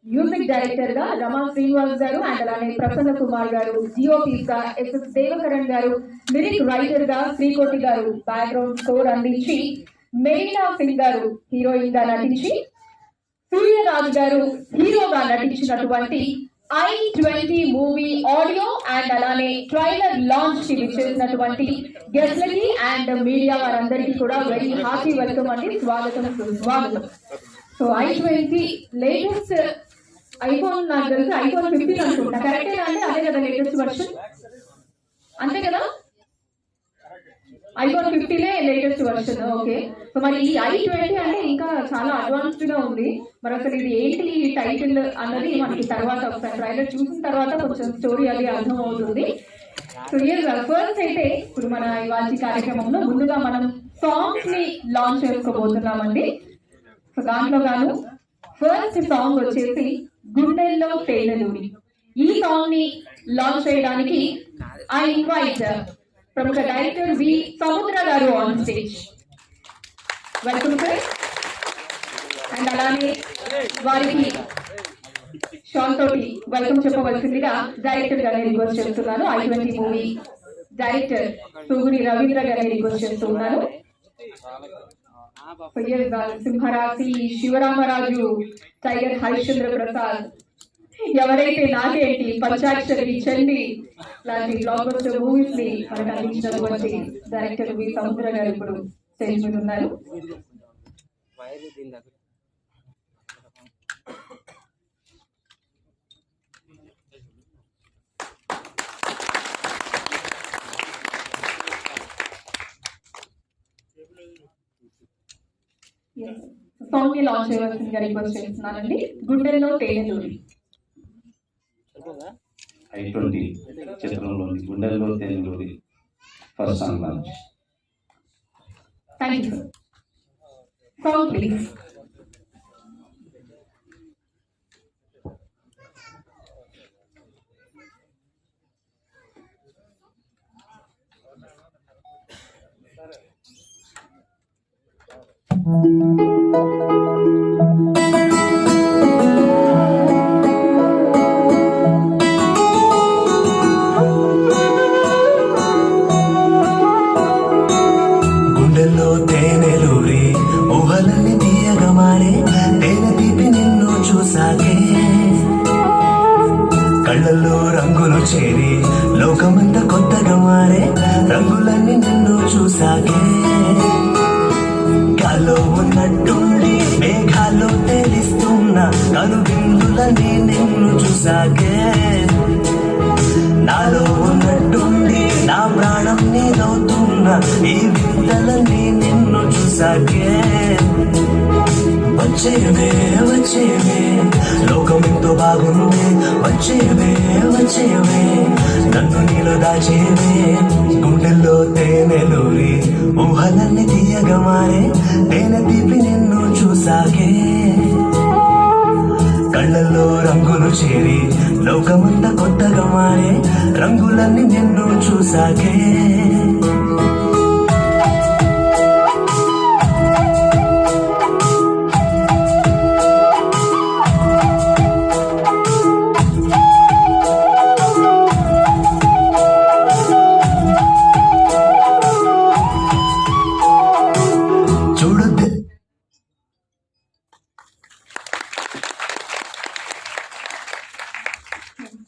Music director గా రమా శ్రీనివాస్ గారు and అలానే ప్రసన్న కుమార్ గారు, జిఓపీస్ గా ఎస్ఎస్ దేవకరణ్ గారు, లిరిక్ రైటర్ గా శ్రీకోటి గారు బ్యాక్గ్రౌండ్ స్కోర్ అందించి, మెరీనా సింగ్ గారు హీరోయిన్ గా నటించి, సూర్యరాజ్ గారు హీరోగా నటించినటువంటి I-20 మూవీ ఆడియో అండ్ అలానే ట్రైలర్ లాంచ్ కి విచ్చేసినటువంటి గెస్ట్లకి అండ్ మీడియా వారందరికీ కూడా వెరీ హార్టీ వెల్కమ్ అండి, స్వాగతం సుస్వాగతం. సో I-20 లేటెస్ట్ ఐఫోన్, నాకు తెలిసి iPhone 15 అనుకుంటా, కరెక్టేనా అండి? అదే కదా లేటెస్ట్ వర్షన్, అంతే కదా? iPhone 15 latest version. Okay, so మరి ఈ I-20 అంటే ఇంకా చాలా అడ్వాన్స్డ్ గా ఉంది. మరి అసలు ఇది ఏంటి టైటిల్ అన్నది మనకి తర్వాత ఒకసారి ట్రైలర్ చూసిన తర్వాత కొంచెం స్టోరీ అది అర్థం అవుతుంది. సో ఫస్ట్ అయితే ఇప్పుడు మన ఇవాళ కార్యక్రమంలో ముందుగా మనం సాంగ్స్ ని లాంచ్ చేసుకోబోతున్నామండి. సో దాంట్లో గాను ఫస్ట్ సాంగ్ వచ్చేసి గుండెల్లో తేనెలూరి. ఈ సాంగ్ ని లాంచ్ చేయడానికి ఐ ఇన్వైట్ ప్రముఖ డైరెక్టర్ వి సముద్ర గారు on stage. Welcome sir. And అలానే వారికి షాన్ తోటి వెల్కమ్ చెప్పవలసిందిగా డైరెక్టర్ గారిని రిక్వెస్ట్ చేస్తున్నాను. I-20 మూవీ డైరెక్టర్ సూగురి రవీంద్ర గారిని రిక్వెస్ట్ చేస్తున్నాను. సింహరాశి, శివరామరాజు, టైగర్ హరిశ్చంద్ర ప్రసాద్, ఎవరైతే నాకేంటి, పంచాక్షరి, చండి లాంటి బ్లాక్ బస్టర్ మూవీస్ ని మనకు అందించినటువంటి డైరెక్టర్ వి సముద్ర గారు ఇప్పుడు స్టేజ్ మీద ఉన్నారు. సాంగ్ ని లాంచ్ చేయవలసిందిగా రిక్వెస్ట్ చేస్తున్నానండి. గుండెల్లో తేనెలూరి. I-20 చిత్రంలోని గుండెల్లో తేనెలూరి first song launch. Thank you sir. Song please. గుండెల్లో తేనెలూరి ఊహలన్నీ తీయగా మారే, తేనె తీపి నిన్ను చూసాకే, కళ్ళల్లో రంగులు చేరి లోకమంతా కొత్తగా మారే, రంగులన్నీ నిన్ను చూసాకే, గాల్లో ఉన్నట్టుండి మేఘాల్లో తేలిస్తున్న కనుబిందులని నిన్ను చూసాకే, నాలో ఉన్నట్టుండి నా ప్రాణం నీదవుతున్న ఈ వింతలని నిన్ను చూసాకే, వచ్చేవే వచ్చేవే లోకం ఎంతో బాగుంది, వచ్చేవే వచ్చేవే నన్ను నీలో దాచేవే, గుండెల్లో తేనెలూరి ఊహలన్నీ తీయగా మారే, తేనె తీపి నిన్ను చూసాకే, కళ్ళల్లో రంగులు చేరి లోకమంతా కొత్తగా మారే, రంగులన్నీ నిన్ను చూసాకే.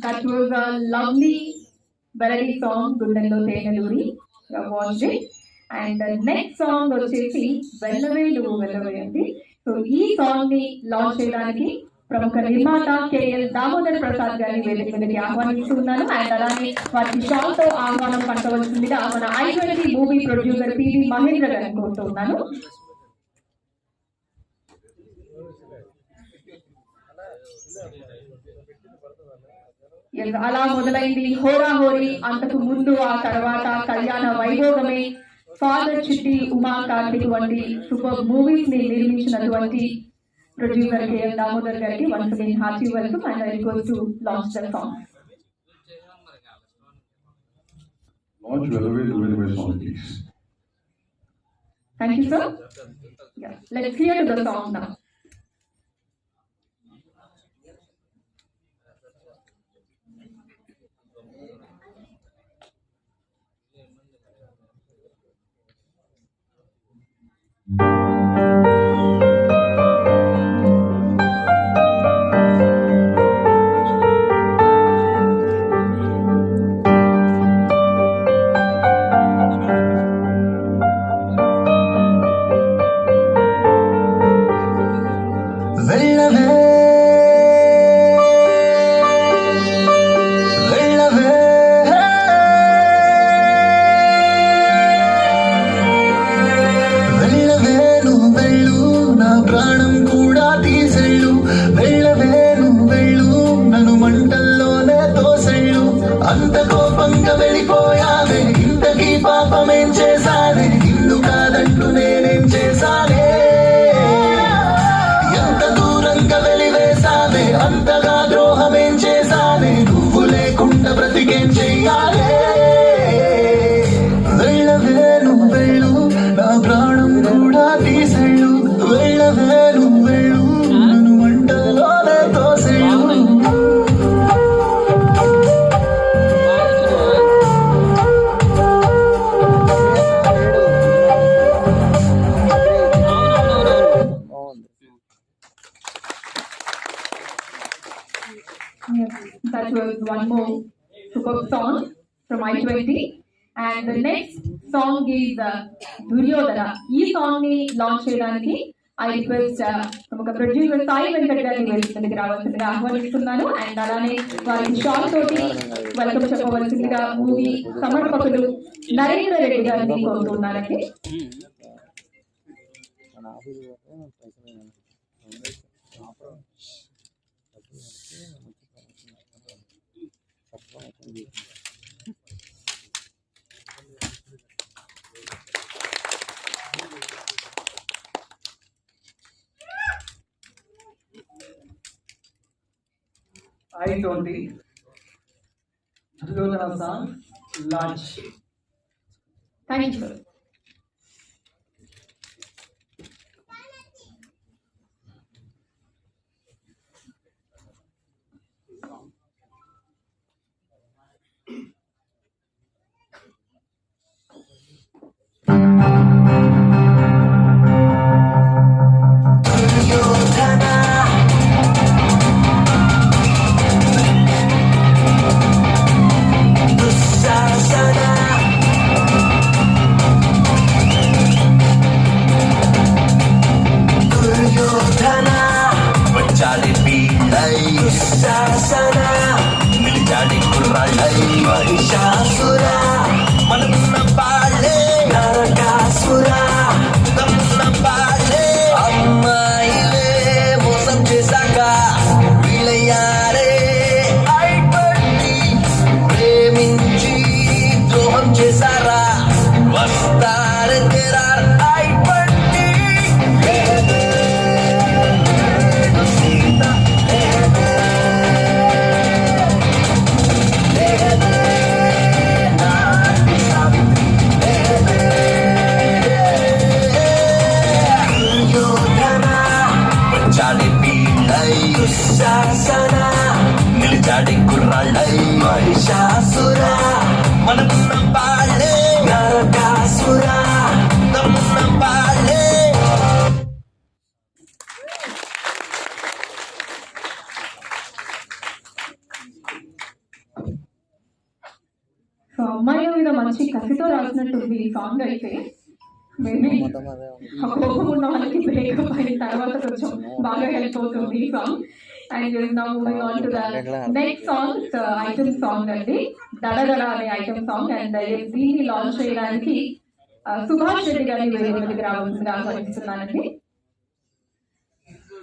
That was a lovely melody song, గుండెల్లో తేనెలూరి. Watched it. And the next song వచ్చేసి వెళ్ళవే నువ్వు వెళ్ళవే అండి. సో ఈ సాంగ్ ని లాంచ్ చేయడానికి ప్రముఖ నిర్మాత KL దామోదర్ ప్రసాద్ గారిని వేదిక మీదకి ఆహ్వానిస్తున్నాను. అండ్ అలానే వారికి షాల్ తో ఆహ్వానం పంపవలసిందిగా మన I-20 movie producer PV Mahindra గారిని కోరుతున్నాను. అలా మొదలైంది హోరాహోరీ, అంతకు ముందు ఆ తర్వాత కళ్యాణ వైభోగమే, ఫాదర్ చిట్టి, ఉమా కార్తిక్ వంటి సూపర్ మూవీస్ ని నిర్మించినటువంటి ప్రొడ్యూసర్ KL దామోదర్ గారికి once again hearty welcome and I request to launch the song. Launch Velove song, please. Thank you, sir. Yeah, let's hear the song now. That was one more superb song from I-20. And the next song is Duryodhana. ఈ song ని launch చేయడానికి I request ఒక producer Sai Venkat గారిని వేదికకి రావాల్సిందిగా ఆహ్వానిస్తున్నాను. And అలానే వారికి short తోటి వెల్కమ్ చెప్పవలసిందిగా మూవీ సమర్పకులు నరేంద్ర రెడ్డి గారిని కోరుతున్నానండి. I-20 Duryodhana song launch. Thank you, sir. నిలిచాడి కుర్రాళ్ళై మహిషాసురా మనమున్న బాళ్ళే నరకాసురా తమ్మున్న బాళ్ళే. సో అమ్మాయిల మీద మంచి కసితో రాసినట్టుంది ఈ సాంగ్ అయితే. మేబీ ఆ కోపం ఉన్న వాళ్ళకి బ్రేకప్ అయిన తర్వాత కొంచెం బాగా హెల్ప్ అవుతుంది ఈ song. And now moving on to the next song, item song అండి, దడదడ అనే ఐటమ్ సాంగ్. అండ్ దీన్ని లాంచ్ చేయడానికి సుభాష్ రెడ్డి గారిని వేదికకి రావాల్సిందిగా ఆహ్వానిస్తున్నానండి.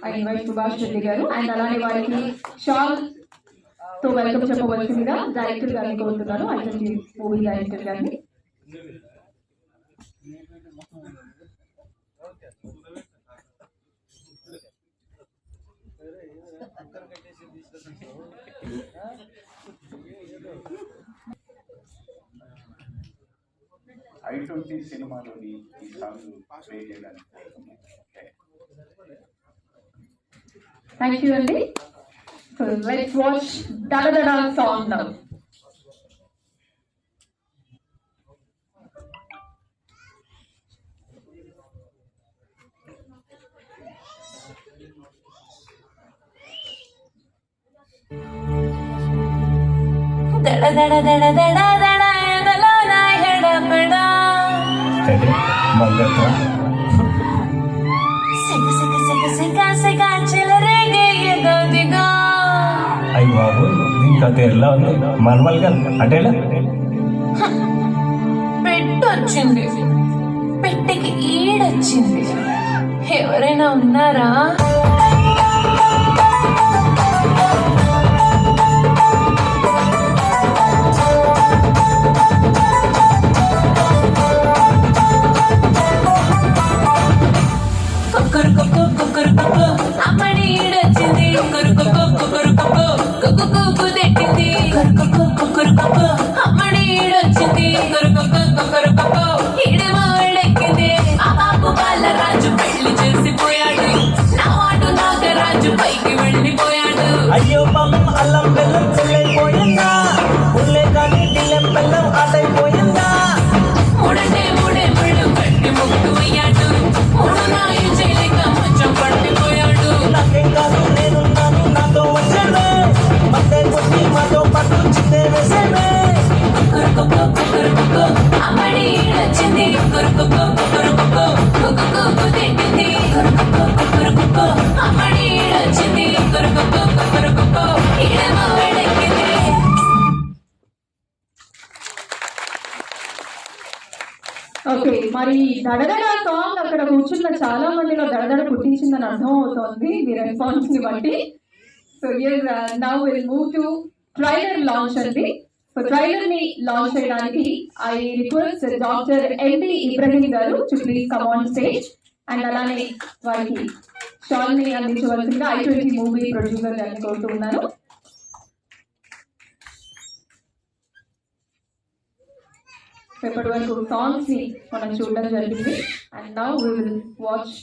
ఐ ఇన్వైట్ సుభాష్ రెడ్డి గారు. అండ్ అలానే వారికి షాల్ తో వెల్కమ్ చెప్పవలసిందిగా డైరెక్టర్ గారిని కోరుతున్నాను, ఐటమ్ మూవీ డైరెక్టర్ గారిని. I-20 సినిమాలోని ఈ సాంగ్ ప్లే చేయడానికి. థ్యాంక్ యూ అండి. సో లెట్స్ వాచ్ దడదడ సాంగ్ నౌ. దడ దడ దడ దడ దడ ఎదలో నా ఎడబడ సిగ సిగ సిగ సిగ సిగ చిలరేగే ఎదోదిగా. అయ్యి బాబు దీనికి అది ఎలా ఉంది మర్మల్గా అంటే ఎలా? పెట్టొచ్చింది, పెట్టికి ఈడొచ్చింది. ఎవరైనా ఉన్నారా? అమ్మడి ఈడొచ్చింది, అమ్మడి ఈడొచ్చింది, ఈడేమో ఎక్కింది. ఆ బాబు బాలరాజు పెళ్లి చేసిపోయాడు, నా వాడు నాగరాజు పైకి వెళ్ళిపోయాడు. అయ్యో పాపం అల్లం బెల్లం చెల్లైపోయిందా, ఉల్లే కానీ బిల్లం బెల్లం ఆటైపోయిందా. మూడంటే మూడే ముళ్ళు కట్టి ముక్కు అయ్యాడు, మూడు నాయి చేయలేక కొంచెం పట్టిపోయాడు. నాకేం కాదు నేనున్నాను నాతో వచ్చాడు. మరి దడదడ సాంగ్ అక్కడ కూర్చున్న చాలా మందిలో దడదడ పుట్టించిందని అర్థం అవుతోంది మీ రెస్పాన్స్ ని బట్టి. So now will move to trailer launch అండి. సో ట్రైలర్ ని లాంచ్ చేయడానికి I request doctor MD Ibrahim గారు to please come on stage. And అలానే వారికి షాల్ ని అందించవలసిందిగా I20 మూవీ ప్రొడ్యూసర్ గారిని కోరుతున్నాను. ఇప్పటి వరకు సాంగ్స్ ని మనం చూడడం జరిగింది. And now we will watch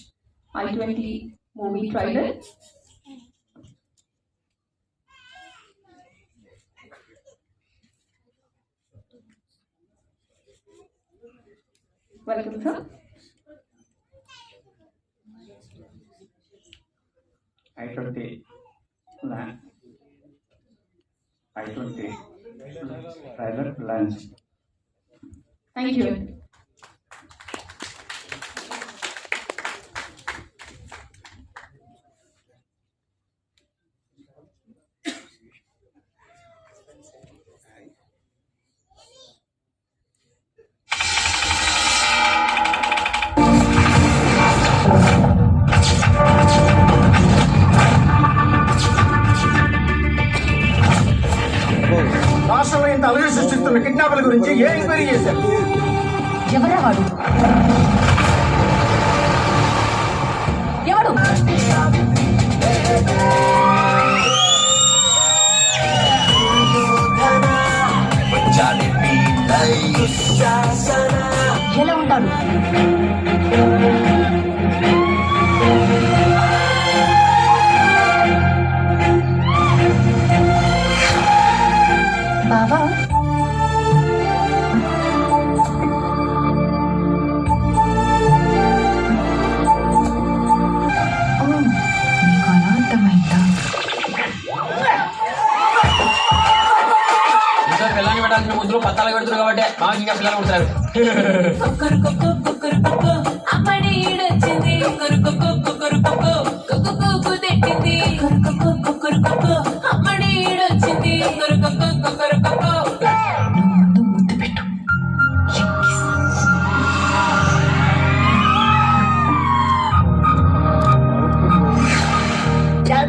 I20 movie trailer. Welcome sir. I20 trailer launch. Thank you. రాష్ట్రంలో ఇంత అలజడి సృష్టిస్తున్న కిడ్నాపర్ల గురించి ఏ ఎంక్వైరీ చేశారు? ఎవరా వాడు? ఎవడు? ఎలా ఉంటాడు? బావా నీకు అలా అర్థమైందా? ఇంకా పిల్లల్ని పెట్టాల్సిన ముద్దులు పత్తాలు పెడుతున్నారు కాబట్టి మాకు ఇంకా పిల్లలు ఉంటారు. అమ్మడి ఈడొచ్చింది అమ్మడి ఈడొచ్చింది ముందు ముద్దు పెట్టు.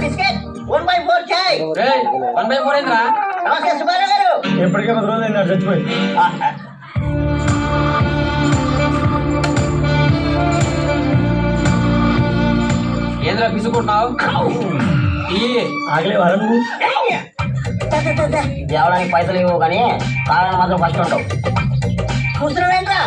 బిస్కెట్ 1/4 చాయ్. 1/4 ఏంద్రా? నమస్తే సుబ్బారావు గారు. ఎప్పటికే 10 రోజులు అయింది చచ్చిపోయి. ఏంద్రా పిసుకుంటున్నావు? ఆగలే వారా నువ్వు? దేవడానికి పైసలు ఇవ్వవు కానీ కావాలని మాత్రం ఫస్ట్ ఉంటావు. కూర్చున్నావేంట్రా?